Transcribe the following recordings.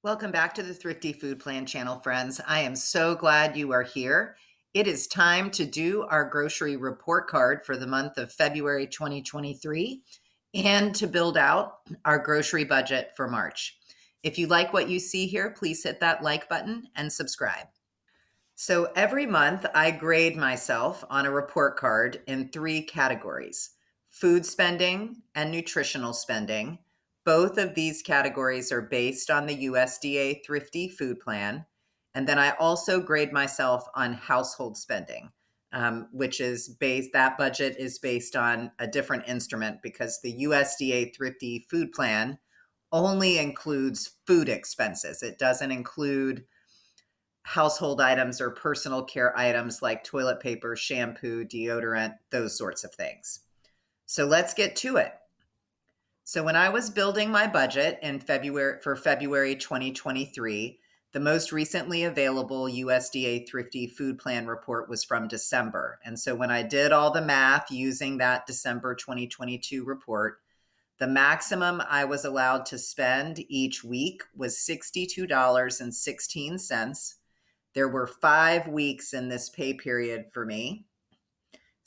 Welcome back to the Thrifty Food Plan channel, friends. I am so glad you are here. It is time to do our grocery report card for the month of February 2023 and to build out our grocery budget for March. If you like what you see here, please hit that like button and subscribe. So every month I grade myself on a report card in three categories: food spending and nutritional spending. Both of these categories are based on the USDA Thrifty Food Plan. And then I also grade myself on household spending, which is that budget is based on a different instrument because the USDA Thrifty Food Plan only includes food expenses. It doesn't include household items or personal care items like toilet paper, shampoo, deodorant, those sorts of things. So let's get to it. So when I was building my budget in February 2023, the most recently available USDA Thrifty Food Plan report was from December. And so when I did all the math using that December 2022 report, the maximum I was allowed to spend each week was $62.16. There were 5 weeks in this pay period for me.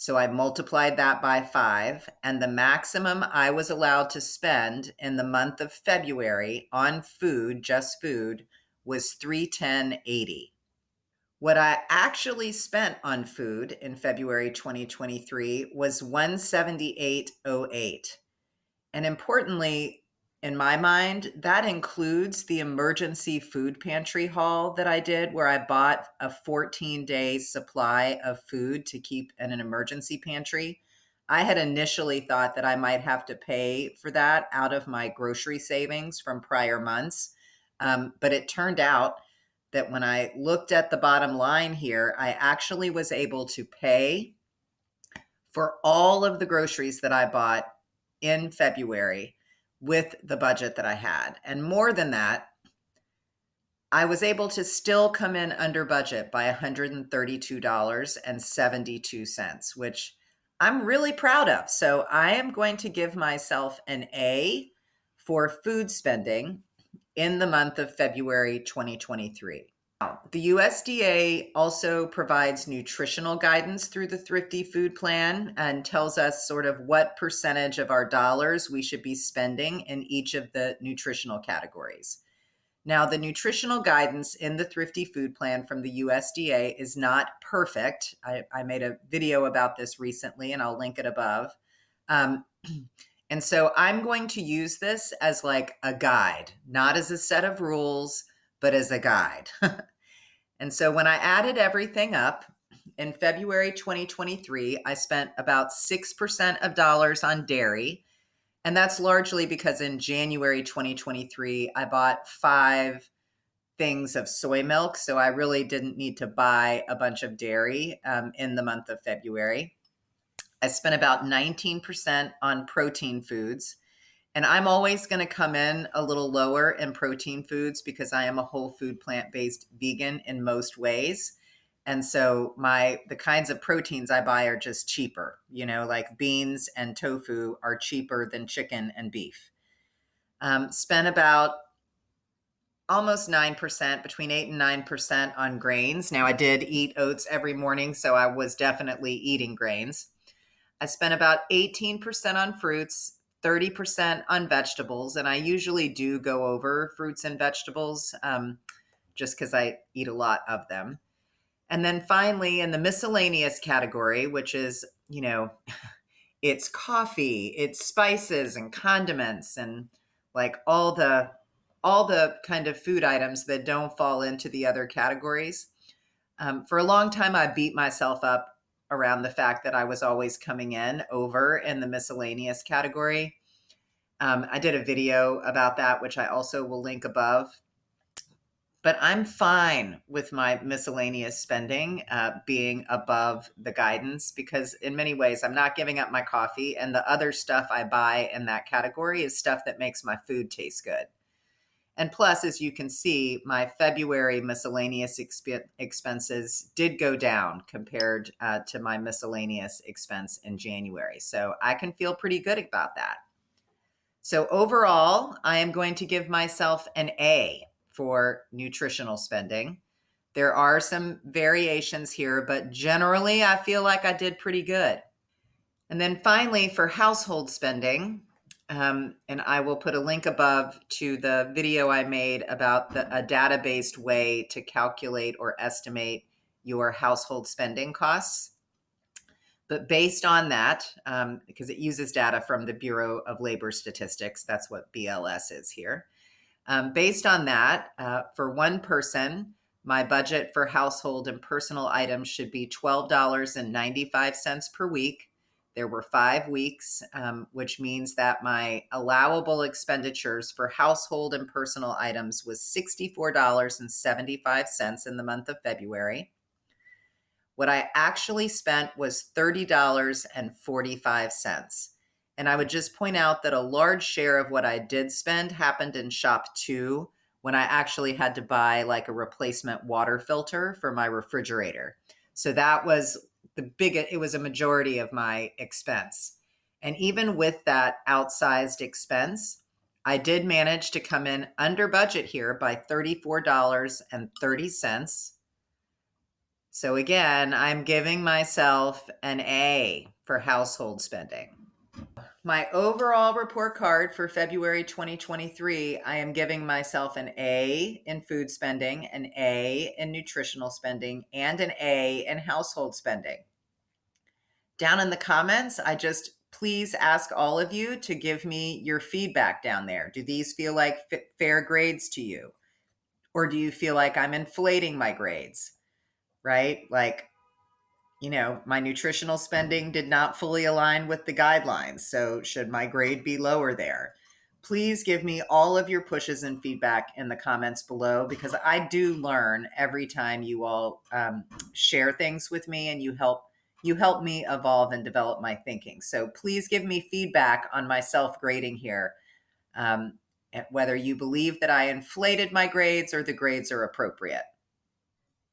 So I multiplied that by 5, and the maximum I was allowed to spend in the month of February on food, just food, was $310.80. What I actually spent on food in February 2023 was $178.08. And importantly, in my mind, that includes the emergency food pantry haul that I did, where I bought a 14-day supply of food to keep in an emergency pantry. I had initially thought that I might have to pay for that out of my grocery savings from prior months. But it turned out that when I looked at the bottom line here, I actually was able to pay for all of the groceries that I bought in February with the budget that I had. And more than that, I was able to still come in under budget by $132.72, which I'm really proud of. So I am going to give myself an A for food spending in the month of February 2023. The USDA also provides nutritional guidance through the Thrifty Food Plan and tells us sort of what percentage of our dollars we should be spending in each of the nutritional categories. Now, the nutritional guidance in the Thrifty Food Plan from the USDA is not perfect. I made a video about this recently, and I'll link it above. And so I'm going to use this as like a guide, not as a set of rules, but as a guide. And so when I added everything up in February 2023, I spent about 6% of dollars on dairy. And that's largely because in January 2023, I bought 5 things of soy milk. So I really didn't need to buy a bunch of dairy in the month of February. I spent about 19% on protein foods. And I'm always going to come in a little lower in protein foods because I am a whole food plant-based vegan in most ways. And so the kinds of proteins I buy are just cheaper, like beans and tofu are cheaper than chicken and beef. Spent about almost 9%, between 8 and 9% on grains. Now I did eat oats every morning, so I was definitely eating grains. I spent about 18% on fruits, 30% on vegetables, and I usually do go over fruits and vegetables just because I eat a lot of them. And then finally, in the miscellaneous category, which is, it's coffee, it's spices and condiments and like all the kind of food items that don't fall into the other categories. For a long time, I beat myself up around the fact that I was always coming in over in the miscellaneous category. I did a video about that, which I also will link above. But I'm fine with my miscellaneous spending being above the guidance because in many ways, I'm not giving up my coffee, and the other stuff I buy in that category is stuff that makes my food taste good. And plus, as you can see, my February miscellaneous expenses did go down compared to my miscellaneous expense in January. So I can feel pretty good about that. So overall, I am going to give myself an A for nutritional spending. There are some variations here, but generally I feel like I did pretty good. And then finally, for household spending, and I will put a link above to the video I made about a data-based way to calculate or estimate your household spending costs. But based on that, because it uses data from the Bureau of Labor Statistics, that's what BLS is here. Based on that, for one person, my budget for household and personal items should be $12.95 per week. There were 5 weeks, which means that my allowable expenditures for household and personal items was $64.75 in the month of February. What I actually spent was $30.45. And I would just point out that a large share of what I did spend happened in shop 2 when I actually had to buy like a replacement water filter for my refrigerator. So that was it was a majority of my expense. And even with that outsized expense, I did manage to come in under budget here by $34.30. So again, I'm giving myself an A for household spending. My overall report card for February 2023, I am giving myself an A in food spending, an A in nutritional spending, and an A in household spending. Down in the comments, please ask all of you to give me your feedback down there. Do these feel like fair grades to you? Or do you feel like I'm inflating my grades, right? Like, my nutritional spending did not fully align with the guidelines. So should my grade be lower there? Please give me all of your pushes and feedback in the comments below, because I do learn every time you all share things with me, and you help me evolve and develop my thinking. So please give me feedback on my self-grading here, whether you believe that I inflated my grades or the grades are appropriate.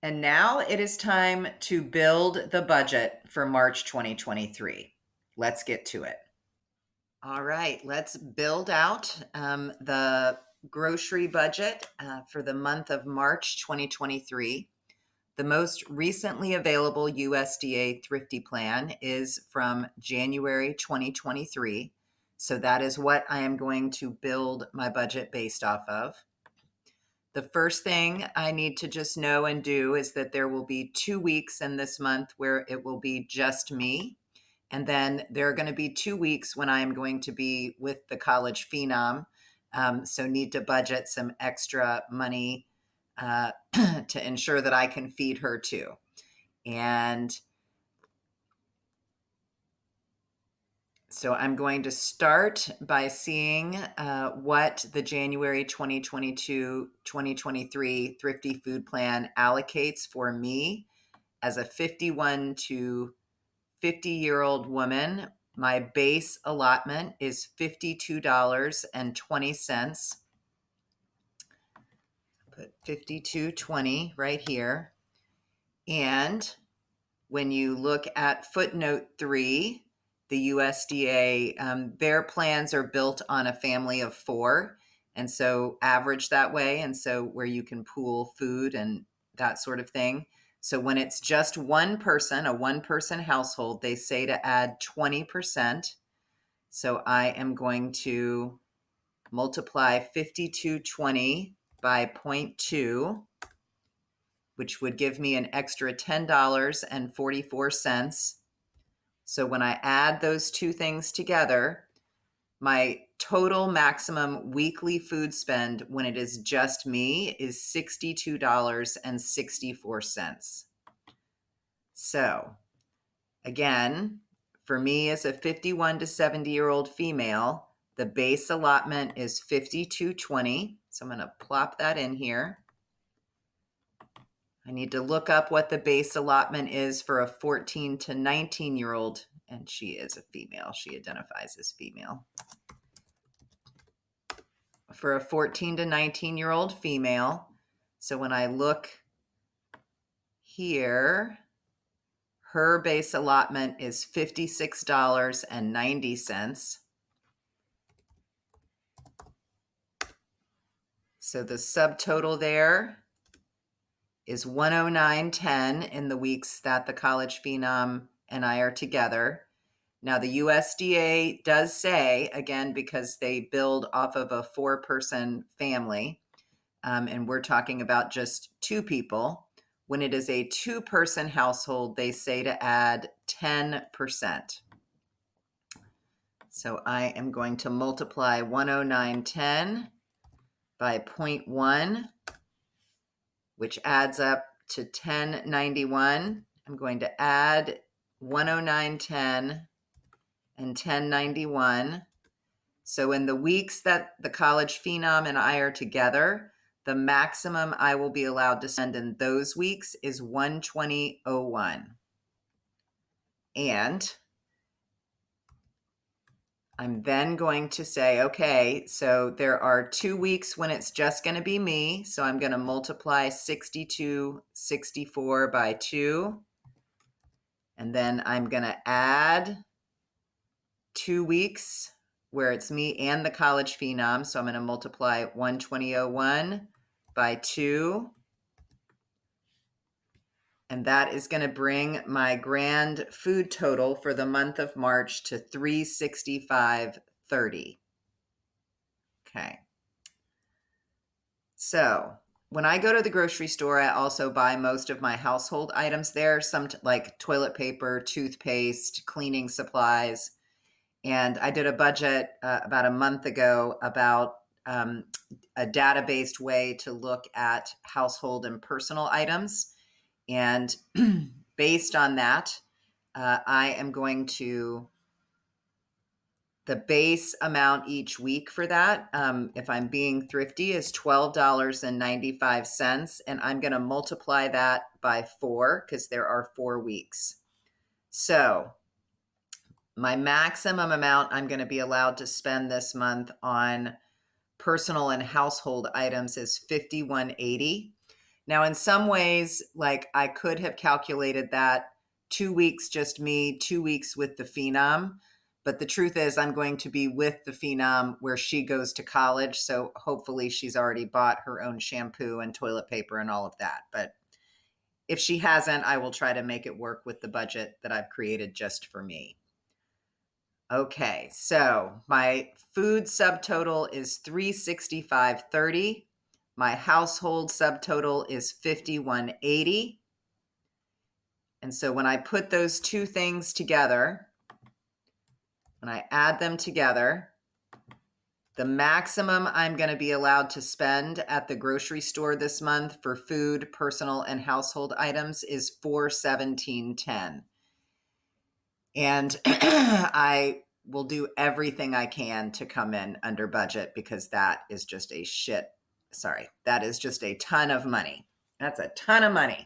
And now it is time to build the budget for March 2023. Let's get to it. All right, let's build out the grocery budget for the month of March 2023. The most recently available USDA Thrifty plan is from January 2023. So that is what I am going to build my budget based off of. The first thing I need to just know and do is that there will be 2 weeks in this month where it will be just me. And then there are going to be 2 weeks when I'm going to be with the college phenom. So need to budget some extra money to ensure that I can feed her too. And so I'm going to start by seeing what the January 2022-2023 Thrifty Food Plan allocates for me as a 51 to 50-year-old woman. My base allotment is $52.20. Put $52.20 right here. And when you look at footnote 3, the USDA, their plans are built on a family of 4, and so average that way, and so where you can pool food and that sort of thing. So when it's just one person, a one-person household, they say to add 20%. So I am going to multiply 52.20 by 0.2, which would give me an extra $10.44. So when I add those two things together, my total maximum weekly food spend when it is just me is $62.64. So again, for me as a 51 to 70-year-old female, the base allotment is $52.20. So I'm going to plop that in here. I need to look up what the base allotment is for a 14 to 19-year-old, and she is a female. She identifies as female. For a 14 to 19-year-old female, so when I look here, her base allotment is $56.90. So the subtotal there is 109.10 in the weeks that the college phenom and I are together. Now, the USDA does say, again, because they build off of a 4-person family, and we're talking about just 2 people, when it is a 2-person household, they say to add 10%. So I am going to multiply 109.10 by 0.1, which adds up to 1091. I'm going to add 109.10 and 1091. So in the weeks that the college phenom and I are together, the maximum I will be allowed to spend in those weeks is 120.01. And I'm then going to say, okay, so there are 2 weeks when it's just going to be me. So I'm going to multiply 62.64 by 2. And then I'm going to add 2 weeks where it's me and the college phenom. So I'm going to multiply 120.01 by 2. And that is going to bring my grand food total for the month of March to $365.30. Okay. So when I go to the grocery store, I also buy most of my household items there, some like toilet paper, toothpaste, cleaning supplies. And I did a budget about a month ago about a data-based way to look at household and personal items. And based on that, I am going to, the base amount each week for that, if I'm being thrifty, is $12.95. And I'm going to multiply that by 4 because there are 4 weeks. So my maximum amount I'm going to be allowed to spend this month on personal and household items is $51.80. Now, in some ways, like I could have calculated that 2 weeks just me, 2 weeks with the phenom. But the truth is I'm going to be with the phenom where she goes to college. So hopefully she's already bought her own shampoo and toilet paper and all of that. But if she hasn't, I will try to make it work with the budget that I've created just for me. Okay, so my food subtotal is $365.30. My household subtotal is $51.80. And so when I put those two things together, when I add them together, the maximum I'm going to be allowed to spend at the grocery store this month for food, personal, and household items is $417.10. And I will do everything I can to come in under budget because that is just a ton of money. That's a ton of money.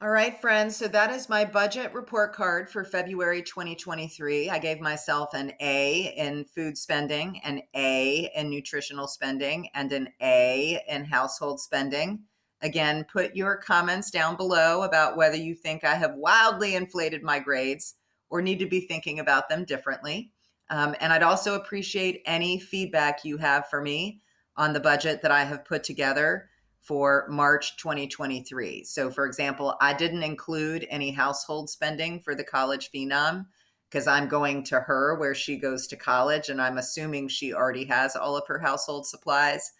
All right, friends. So that is my budget report card for February 2023. I gave myself an A in food spending, an A in nutritional spending, and an A in household spending. Again, put your comments down below about whether you think I have wildly inflated my grades or need to be thinking about them differently. And I'd also appreciate any feedback you have for me on the budget that I have put together for March 2023. So for example, I didn't include any household spending for the college phenom because I'm going to her where she goes to college and I'm assuming she already has all of her household supplies.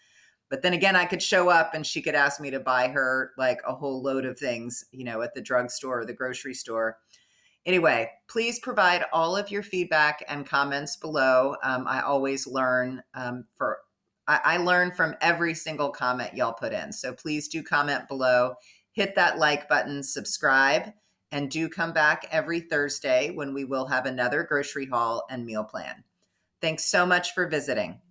But then again, I could show up and she could ask me to buy her like a whole load of things, at the drugstore or the grocery store. Anyway, please provide all of your feedback and comments below. I always learn I learn from every single comment y'all put in. So please do comment below, hit that like button, subscribe, and do come back every Thursday when we will have another grocery haul and meal plan. Thanks so much for visiting.